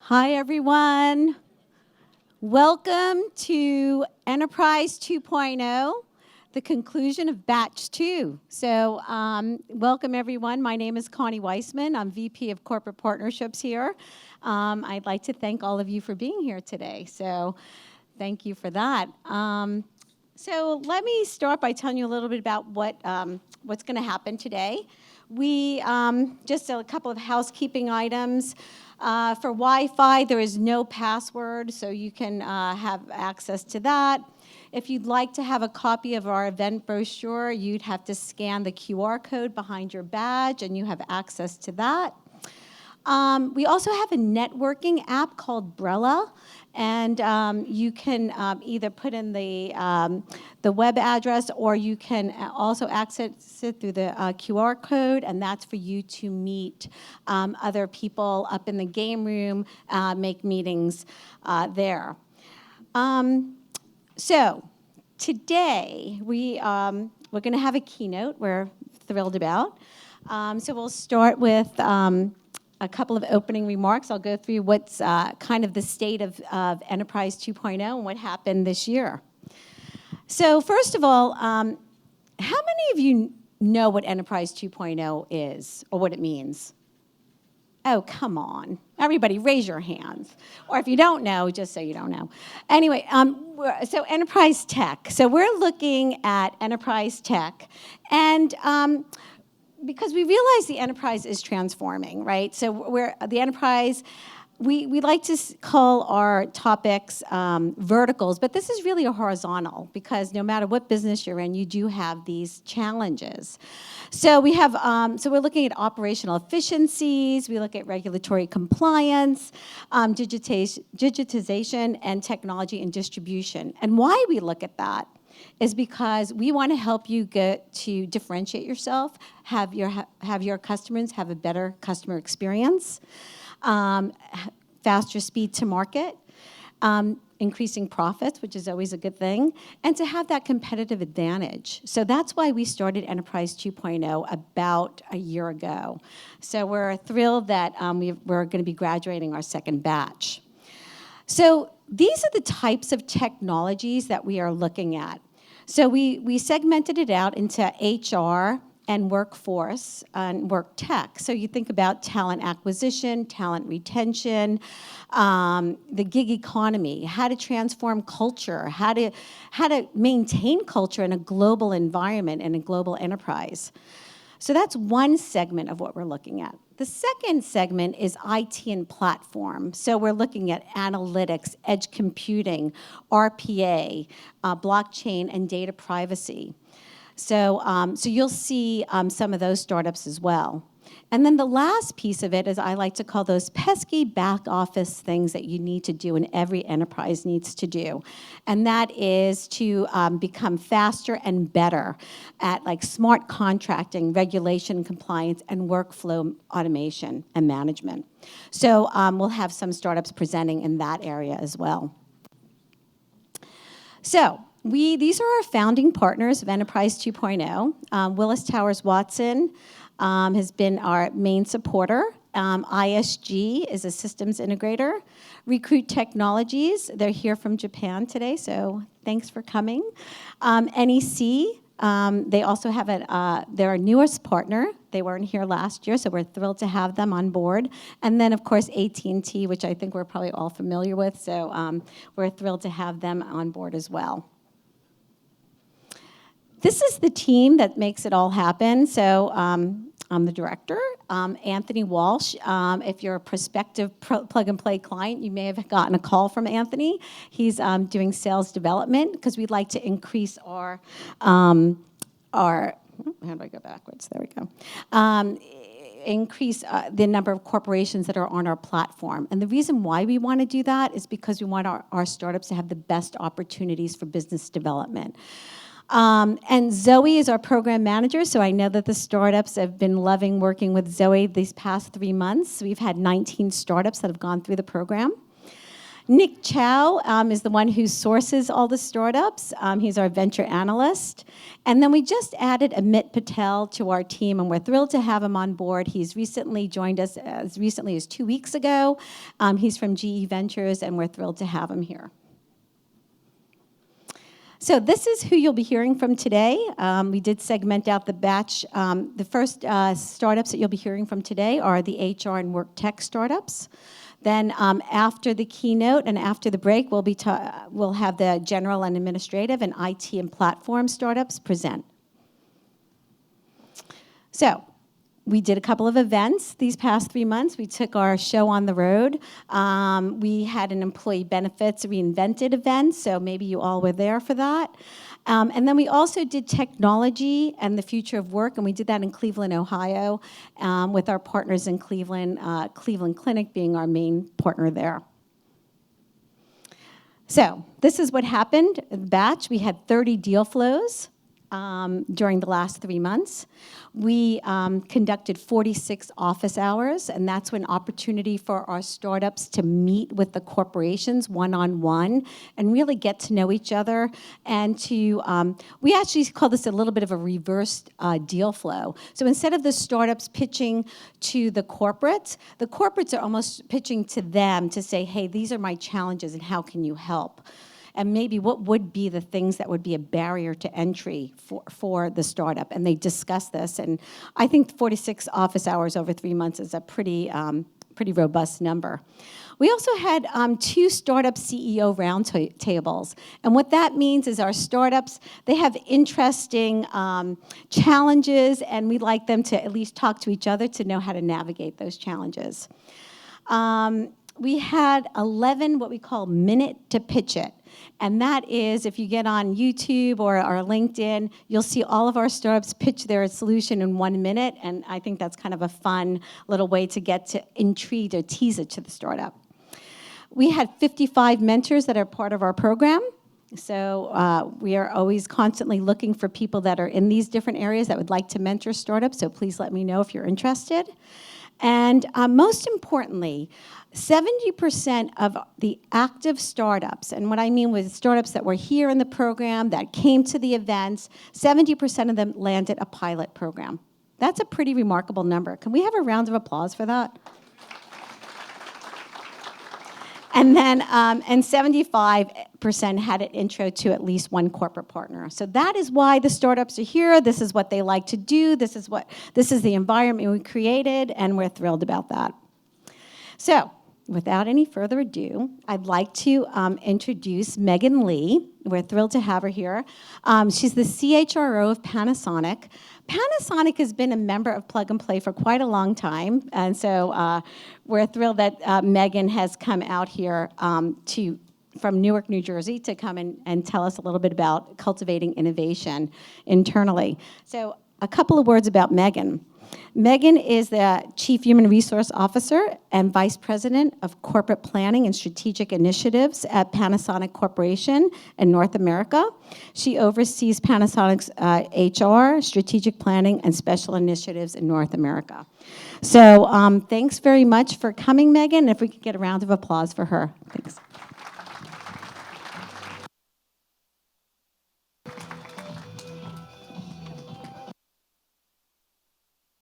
Hi, everyone. Welcome to Enterprise 2.0, the conclusion of Batch 2. So welcome, everyone. My name is Connie Weissman. I'm VP of Corporate Partnerships here. I'd like to thank all of you for being here today. So thank you for that. So let me start by telling you a little bit about what's going to happen today. We just a couple of housekeeping items. For Wi-Fi, there is no password, so you can have access to that. If you'd like to have a copy of our event brochure, you'd have to scan the QR code behind your badge, and you have access to that. We also have a networking app called Brella, and you can either put in the web address, or you can also access it through the QR code, and that's for you to meet other people up in the game room, make meetings there. So today we're going to have a keynote we're thrilled about. So we'll start with a couple of opening remarks. I'll go through what's kind of the state of Enterprise 2.0 and what happened this year. So first of all, how many of you know what Enterprise 2.0 is or what it means? Oh, come on. Everybody, raise your hands. Or if you don't know, just say you don't know. Anyway, so enterprise tech. So we're looking at enterprise tech. And because we realize the enterprise is transforming, right? So the enterprise, we like to call our topics verticals, but this is really a horizontal, because no matter what business you're in, you do have these challenges. So we have, so we're looking at operational efficiencies, we look at regulatory compliance, digitization, and technology and distribution. And why we look at that is because we want to help you get to differentiate yourself, have your customers have a better customer experience, faster speed to market, increasing profits, which is always a good thing, and to have that competitive advantage. So that's why we started Enterprise 2.0 about a year ago. So we're thrilled that we're going to be graduating our second batch. So these are the types of technologies that we are looking at. So we segmented it out into HR and workforce and work tech. So you think about talent acquisition, talent retention, the gig economy, how to transform culture, how to maintain culture in a global environment and a global enterprise. So that's one segment of what we're looking at. The second segment is IT and platform. So we're looking at analytics, edge computing, RPA, blockchain, and data privacy. So you'll see some of those startups as well. And then the last piece of it is I like to call those pesky back office things that you need to do and every enterprise needs to do. And that is to become faster and better at like smart contracting, regulation compliance, and workflow automation and management. So we'll have some startups presenting in that area as well. So these are our founding partners of Enterprise 2.0. Willis Towers Watson has been our main supporter. ISG is a systems integrator. Recruit Technologies, they're here from Japan today, so thanks for coming. NEC, they also have they're our newest partner. They weren't here last year, so we're thrilled to have them on board. And then, of course, AT&T, which I think we're probably all familiar with, so we're thrilled to have them on board as well. This is the team that makes it all happen. So I'm the director, Anthony Walsh. If you're a prospective plug-and-play client, you may have gotten a call from Anthony. He's doing sales development because we'd like to increase our how do I go backwards? There we go. Increase the number of corporations that are on our platform. And the reason why we want to do that is because we want our startups to have the best opportunities for business development. And Zoe is our program manager, so I know that the startups have been loving working with Zoe these past 3 months. We've had 19 startups that have gone through the program. Nick Chow is the one who sources all the startups. He's our venture analyst. And then we just added Amit Patel to our team, and we're thrilled to have him on board. He's recently joined us as recently as 2 weeks ago. He's from GE Ventures, and we're thrilled to have him here. So this is who you'll be hearing from today. We did segment out the batch. The first startups that you'll be hearing from today are the HR and work tech startups. Then after the keynote and after the break, we'll have the general and administrative and IT and platform startups present. So we did a couple of events these past 3 months. We took our show on the road. We had an employee benefits reinvented event, so maybe you all were there for that. And then we also did technology and the future of work, and we did that in Cleveland, Ohio, with our partners in Cleveland, Cleveland Clinic being our main partner there. So this is what happened in the batch. We had 30 deal flows during the last 3 months. We conducted 46 office hours, and that's an opportunity for our startups to meet with the corporations one-on-one and really get to know each other. And we actually call this a little bit of a reverse deal flow. So instead of the startups pitching to the corporates are almost pitching to them to say, hey, these are my challenges and how can you help? And maybe what would be the things that would be a barrier to entry for the startup. And they discuss this. And I think 46 office hours over 3 months is a pretty robust number. We also had 2 startup CEO roundtables. And what that means is our startups, they have interesting challenges, and we'd like them to at least talk to each other to know how to navigate those challenges. We had 11 what we call minute to pitch it. And that is, if you get on YouTube or LinkedIn, you'll see all of our startups pitch their solution in 1 minute. And I think that's kind of a fun little way to get to intrigue or tease it to the startup. We had 55 mentors that are part of our program. So we are always constantly looking for people that are in these different areas that would like to mentor startups. So please let me know if you're interested. And most importantly, 70% of the active startups, and what I mean was startups that were here in the program, that came to the events, 70% of them landed a pilot program. That's a pretty remarkable number. Can we have a round of applause for that? And then, and 75% had an intro to at least one corporate partner. So that is why the startups are here. This is what they like to do. This is the environment we created, and we're thrilled about that. So, without any further ado, I'd like to introduce Megan Lee. We're thrilled to have her here. She's the CHRO of Panasonic. Panasonic has been a member of Plug and Play for quite a long time, and so we're thrilled that Megan has come out here from Newark, New Jersey, to come and tell us a little bit about cultivating innovation internally. So a couple of words about Megan. Megan is the Chief Human Resource Officer and Vice President of Corporate Planning and Strategic Initiatives at Panasonic Corporation in North America. She oversees Panasonic's HR, strategic planning, and special initiatives in North America. So thanks very much for coming, Megan. If we could get a round of applause for her. Thanks.